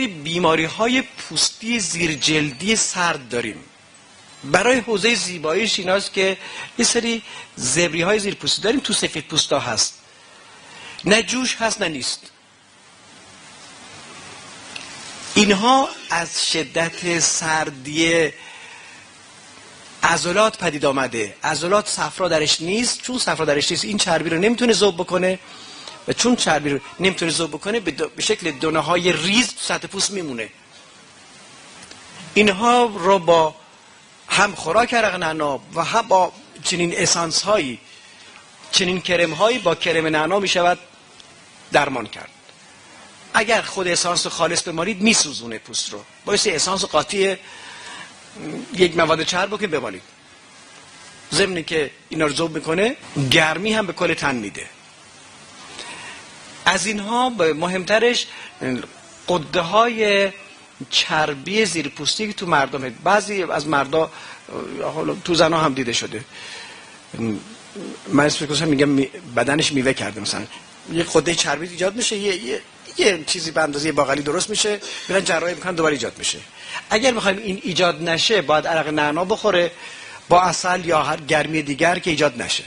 سری بیماری های پوستی زیرجلدی سرد داریم. برای حوزه زیباییش ایناست که یه سری زبری های زیر پوستی داریم، تو سفید پوستا هست، نه جوش هست نه نیست. اینها از شدت سردی عضلات پدید آمده. عضلات صفرا درش نیست، چون صفرا درش نیست این چربی رو نمیتونه ذوب بکنه و چون چربی رو نمیتونه ذوب بکنه به شکل دانه های ریز تو سطح پوست میمونه. اینها رو با هم خوراک عرق نعنا و هم با چنین اسانس هایی، چنین کرم هایی با کرم نعنا میشود درمان کرد. اگر خود اسانس خالص بمالید میسوزونه پوست رو، باعث اسانس قاطی یک مواد چرب رو که بمالید، ضمن که اینا رو ذوب میکنه گرمی هم به کل تن میده. از اینها مهمترش غده های چربی زیرپوستی که تو مردم هست. بعضی از مردا، حالا تو زنها هم دیده شده، من اسم میکنم میگم بدنش میوه کرده، مثلا یه غده چربی ایجاد میشه، یه چیزی به اندازه باقالی درست میشه، میرن جراحی میکنن دوباره ایجاد میشه. اگر بخوایم این ایجاد نشه باید عرق نعنا بخوره با عسل یا هر گرمی دیگر که ایجاد نشه.